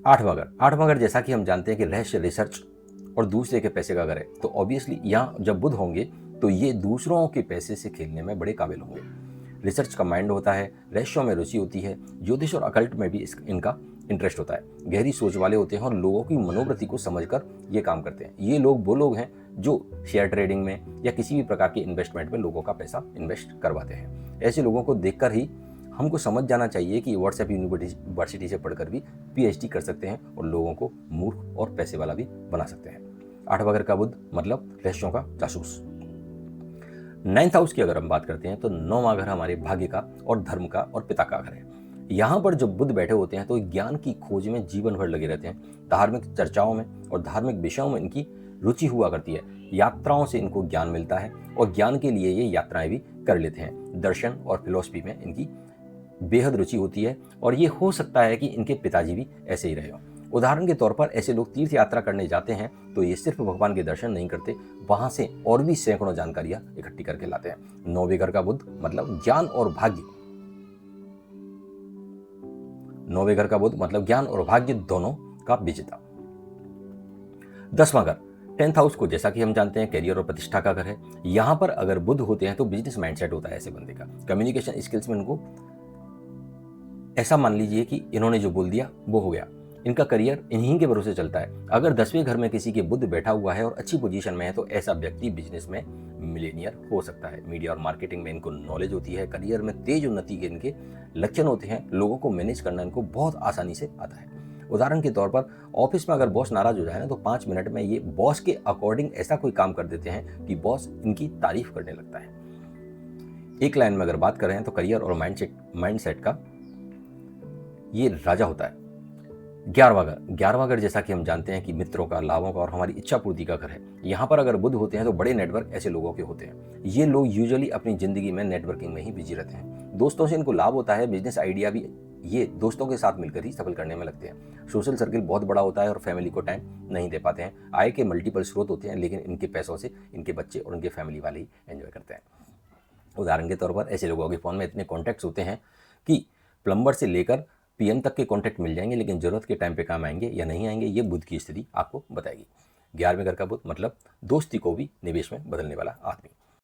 आठवां घर जैसा कि हम जानते हैं कि रहस्य, रिसर्च और दूसरे के पैसे का घर है, तो ऑब्वियसली यहाँ जब बुध होंगे तो ये दूसरों के पैसे से खेलने में बड़े काबिल होंगे। रिसर्च का माइंड होता है, रहस्यों में रुचि होती है, ज्योतिष और अकल्ट में भी इनका इंटरेस्ट होता है। गहरी सोच वाले होते हैं और लोगों की मनोवृत्ति को समझकर ये काम करते हैं। ये लोग वो लोग हैं जो शेयर ट्रेडिंग में या किसी भी प्रकार के इन्वेस्टमेंट में लोगों का पैसा इन्वेस्ट करवाते हैं। ऐसे लोगों को देखकर ही हमको समझ जाना चाहिए कि व्हाट्सएप यूनिवर्सिटी से पढ़कर भी पीएचडी कर सकते हैं और लोगों को मूर्ख और पैसे वाला भी बना सकते हैं। आठवां घर का बुध मतलब रहस्यों का जासूस। 9th हाउस की अगर हम बात करते हैं तो 9वां घर हमारे भाग्य का और धर्म का और पिता का घर है। यहाँ पर जब बुध बैठे होते हैं तो ज्ञान की खोज में जीवन भर लगे रहते हैं। धार्मिक चर्चाओं में और धार्मिक विषयों में इनकी रुचि हुआ करती है। यात्राओं से इनको ज्ञान मिलता है और ज्ञान के लिए ये यात्राएं भी कर लेते हैं। दर्शन और फिलॉसफी में इनकी बेहद रुचि होती है और ये हो सकता है कि इनके पिताजी भी ऐसे ही रहे हों। उदाहरण के तौर पर ऐसे लोग तीर्थ यात्रा करने जाते हैं तो ये सिर्फ भगवान के दर्शन नहीं करते, वहां से और भी सैकड़ों जानकारियां इकट्ठी करके लाते हैं। 9वें घर का बुध मतलब ज्ञान और भाग्य। 9वें घर का बुध मतलब ज्ञान और भाग्य दोनों का विजेता। 10वां घर 10th हाउस को जैसा कि हम जानते हैं कैरियर और प्रतिष्ठा का घर है। यहां पर अगर बुध होते हैं तो बिजनेस माइंडसेट होता है ऐसे बंदे का। कम्युनिकेशन स्किल्स में इनको ऐसा मान लीजिए कि इन्होंने जो बोल दिया वो हो गया। इनका करियर इन्हीं के भरोसे चलता है। अगर 10वें घर में किसी के बुध बैठा हुआ है और अच्छी पोजीशन में है तो ऐसा व्यक्ति बिजनेस में मिलेनियर हो सकता है। मीडिया और मार्केटिंग में इनको नॉलेज होती है। करियर में तेज उन्नति के इनके लक्षण होते हैं। लोगों को मैनेज करना इनको बहुत आसानी से आता है। उदाहरण के तौर पर ऑफिस में अगर बॉस नाराज हो जाए ना तो 5 मिनट में ये बॉस के अकॉर्डिंग ऐसा कोई काम कर देते हैं कि बॉस इनकी तारीफ करने लगता है। एक लाइन में अगर बात करें तो करियर और माइंडसेट का ये राजा होता है। 11वां घर जैसा कि हम जानते हैं कि मित्रों का, लाभों का और हमारी इच्छा पूर्ति का घर है। यहाँ पर अगर बुध होते हैं तो बड़े नेटवर्क ऐसे लोगों के होते हैं। ये लोग यूजुअली अपनी जिंदगी में नेटवर्किंग में ही बिजी रहते हैं। दोस्तों से इनको लाभ होता है। बिजनेस आइडिया भी ये दोस्तों के साथ मिलकर ही सफल करने में लगते हैं। सोशल सर्किल बहुत बड़ा होता है और फैमिली को टाइम नहीं दे पाते हैं। आय के मल्टीपल स्रोत होते हैं लेकिन इनके पैसों से इनके बच्चे और इनके फैमिली वाले ही एंजॉय करते हैं। उदाहरण के तौर पर ऐसे लोगों के फोन में इतने कॉन्टैक्ट्स होते हैं कि प्लम्बर से लेकर पीएम तक के कॉन्टैक्ट मिल जाएंगे, लेकिन जरूरत के टाइम पे काम आएंगे या नहीं आएंगे ये बुध की स्थिति आपको बताएगी। 11वें घर का बुध मतलब दोस्ती को भी निवेश में बदलने वाला आदमी।